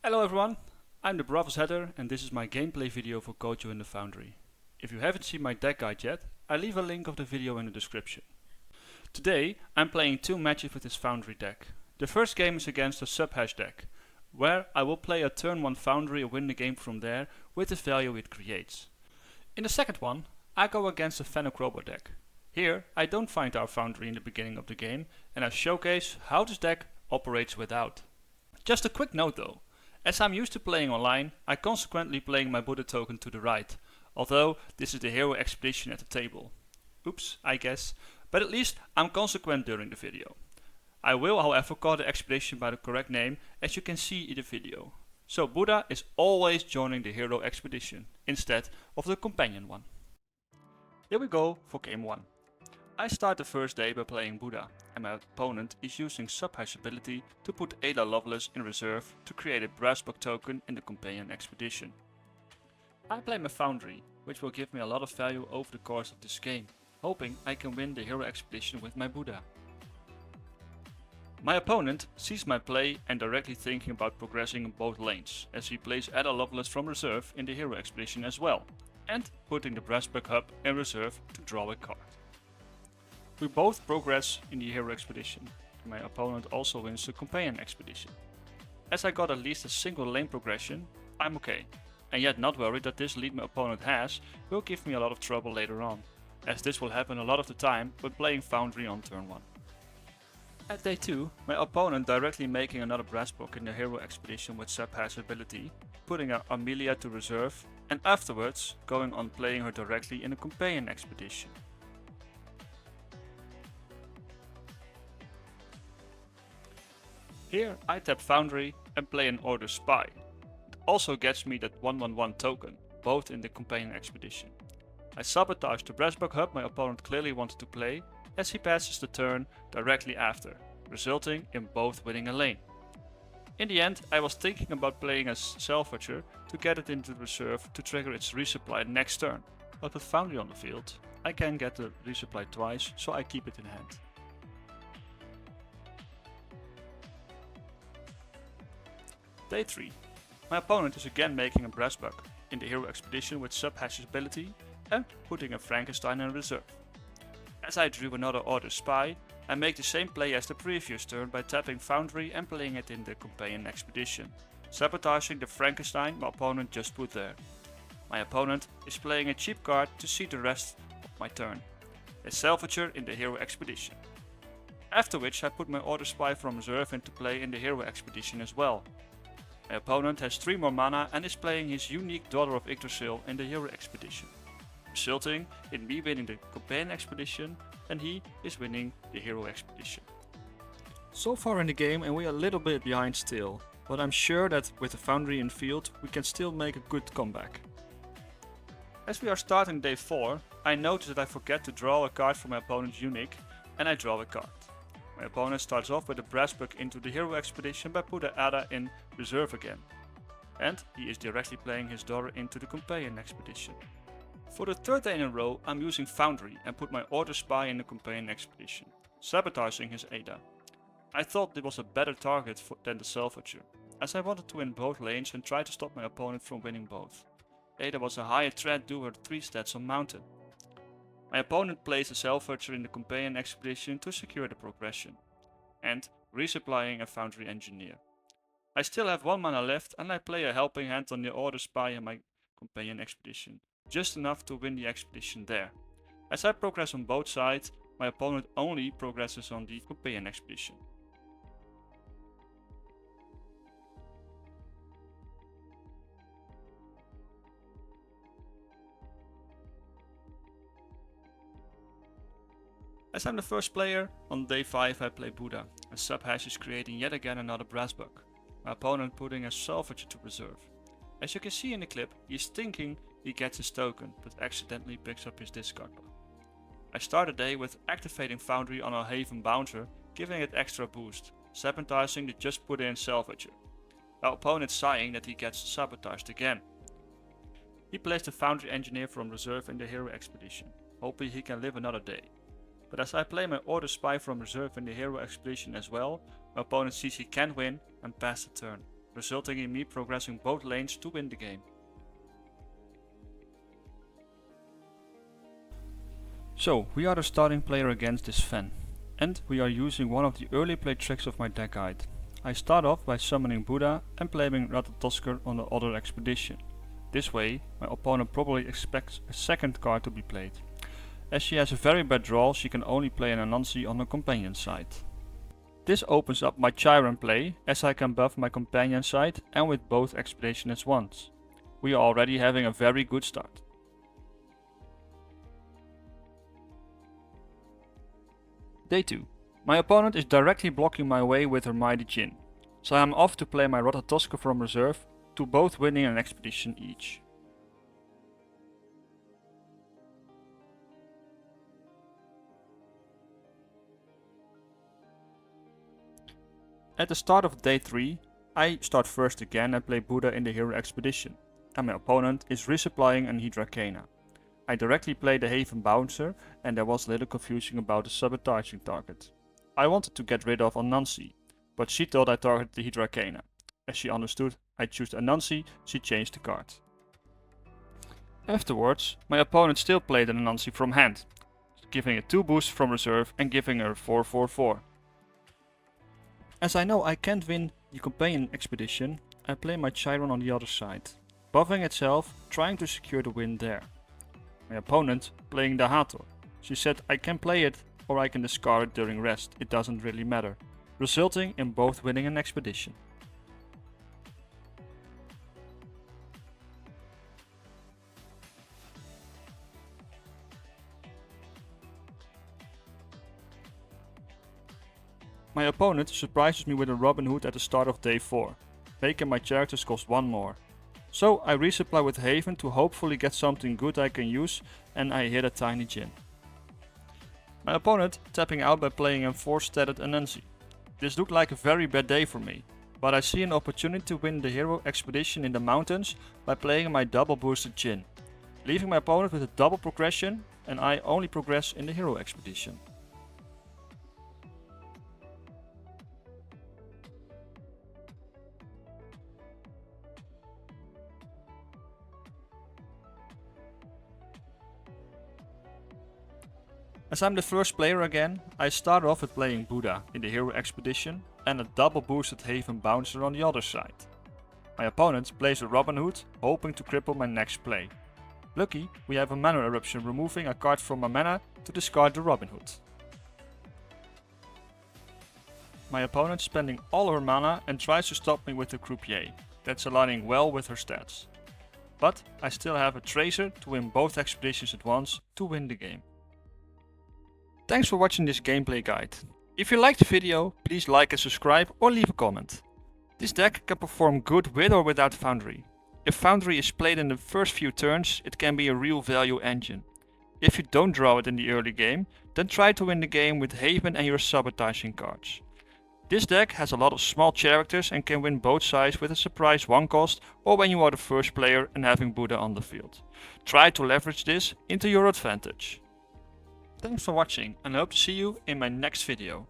Hello everyone, I'm the Bravos Header and this is my gameplay video for Kojo in the Foundry. If you haven't seen my deck guide yet, I leave a link of the video in the description. Today I'm playing two matches with this Foundry deck. The first game is against a Subhash deck, where I will play a turn 1 Foundry and win the game from there with the value it creates. In the second one, I go against a Fen deck. Here I don't find our Foundry in the beginning of the game and I showcase how this deck operates without. Just a quick note though. As I'm used to playing online, I consequently playing my Buddha token to the right, although this is the hero expedition at the table. Oops, I guess, but at least I'm consequent during the video. I will however call the expedition by the correct name as you can see in the video. So Buddha is always joining the hero expedition, instead of the companion one. Here we go for game 1. I start the first day by playing Buddha, and my opponent is using Subhash ability to put Ada Lovelace in reserve to create a Brassbuck token in the companion expedition. I play my Foundry, which will give me a lot of value over the course of this game, hoping I can win the hero expedition with my Buddha. My opponent sees my play and directly thinking about progressing in both lanes, as he plays Ada Lovelace from reserve in the hero expedition as well, and putting the Brassbuck hub in reserve to draw a card. We both progress in the hero expedition, and my opponent also wins the companion expedition. As I got at least a single lane progression, I'm okay, and yet not worried that this lead my opponent has will give me a lot of trouble later on, as this will happen a lot of the time when playing Foundry on turn 1. At day 2, my opponent directly making another Brassbuck in the hero expedition with Subhash ability, putting Amelia to reserve, and afterwards going on playing her directly in a companion expedition. Here I tap Foundry and play an Order Spy. It also gets me that 1/1/1 token, both in the companion expedition. I sabotage the Brassbuck hub my opponent clearly wanted to play, as he passes the turn directly after, resulting in both winning a lane. In the end, I was thinking about playing a Salvager to get it into reserve to trigger its resupply next turn, but with Foundry on the field, I can get the resupply twice, so I keep it in hand. Day 3. My opponent is again making a Brassbuck in the hero expedition with Subhash's ability and putting a Frankenstein in reserve. As I drew another Order Spy, I make the same play as the previous turn by tapping Foundry and playing it in the companion expedition, sabotaging the Frankenstein my opponent just put there. My opponent is playing a cheap card to see the rest of my turn, a Salvager in the hero expedition. After which I put my Order Spy from reserve into play in the hero expedition as well. My opponent has 3 more mana and is playing his unique Daughter of Yggdrasil in the hero expedition, resulting in me winning the companion expedition and he is winning the hero expedition. So far in the game and we are a little bit behind still, but I'm sure that with the Foundry in field we can still make a good comeback. As we are starting day 4, I notice that I forget to draw a card from my opponent's unique and I draw a card. My opponent starts off with a Brassbuck into the hero expedition by putting Ada in reserve again, and he is directly playing his daughter into the companion expedition. For the third day in a row, I'm using Foundry and put my Order Spy in the companion expedition, sabotaging his Ada. I thought it was a better target than the Salvager, as I wanted to win both lanes and try to stop my opponent from winning both. Ada was a higher threat due to her 3 stats on Mountain. My opponent plays a Salvager in the companion expedition to secure the progression, and resupplying a Foundry engineer. I still have 1 mana left and I play a helping hand on the Order Spy in my companion expedition, just enough to win the expedition there. As I progress on both sides, my opponent only progresses on the companion expedition. As I'm the first player, on day 5 I play Buddha, and Subhash is creating yet again another Brassbuck, my opponent putting a Salvager to reserve. As you can see in the clip, he is thinking he gets his token, but accidentally picks up his discard pile. I start the day with activating Foundry on a Haven Bouncer, giving it extra boost, sabotaging the just put in Salvager. Our opponent sighing that he gets sabotaged again. He plays the Foundry Engineer from reserve in the hero expedition, hoping he can live another day. But as I play my Order Spy from reserve in the hero expedition as well, my opponent sees he can win and pass the turn, resulting in me progressing both lanes to win the game. So, we are the starting player against this Fen, and we are using one of the early play tricks of my deck guide. I start off by summoning Buddha and playing Ratatoskr on the other expedition. This way, my opponent probably expects a second card to be played. As she has a very bad draw, she can only play an Anansi on the companion side. This opens up my Chiron play, as I can buff my companion side and with both expeditions at once. We are already having a very good start. Day 2. My opponent is directly blocking my way with her Mighty Djinn, so I am off to play my Ratatoskr from reserve, to both winning an expedition each. At the start of day 3, I start first again and play Buddha in the hero expedition, and my opponent is resupplying an Hydracana. I directly play the Haven Bouncer, and there was little confusion about the sabotaging target. I wanted to get rid of Anansi, but she thought I targeted the Hydracana. As she understood I chose Anansi, she changed the card. Afterwards, my opponent still played an Anansi from hand, giving it 2 boosts from reserve and giving her 4/4/4. As I know I can't win the companion expedition, I play my Chiron on the other side, buffing itself, trying to secure the win there. My opponent playing the Hathor. She said I can play it or I can discard it during rest, it doesn't really matter, resulting in both winning an expedition. My opponent surprises me with a Robin Hood at the start of day 4, making my characters cost 1 more. So I resupply with Haven to hopefully get something good I can use, and I hit a tiny Djinn. My opponent tapping out by playing a 4-statted Anansi. This looked like a very bad day for me, but I see an opportunity to win the hero expedition in the mountains by playing my double boosted Djinn, leaving my opponent with a double progression, and I only progress in the hero expedition. As I'm the first player again, I start off with playing Buddha in the hero expedition and a double boosted Haven Bouncer on the other side. My opponent plays a Robin Hood, hoping to cripple my next play. Lucky, we have a Mana Eruption, removing a card from my mana to discard the Robin Hood. My opponent spending all her mana and tries to stop me with the Croupier. That's aligning well with her stats. But I still have a Tracer to win both expeditions at once to win the game. Thanks for watching this gameplay guide. If you liked the video, please like and subscribe or leave a comment. This deck can perform good with or without Foundry. If Foundry is played in the first few turns, it can be a real value engine. If you don't draw it in the early game, then try to win the game with Haven and your sabotaging cards. This deck has a lot of small characters and can win both sides with a surprise 1 cost or when you are the first player and having Buddha on the field. Try to leverage this into your advantage. Thanks for watching and I hope to see you in my next video.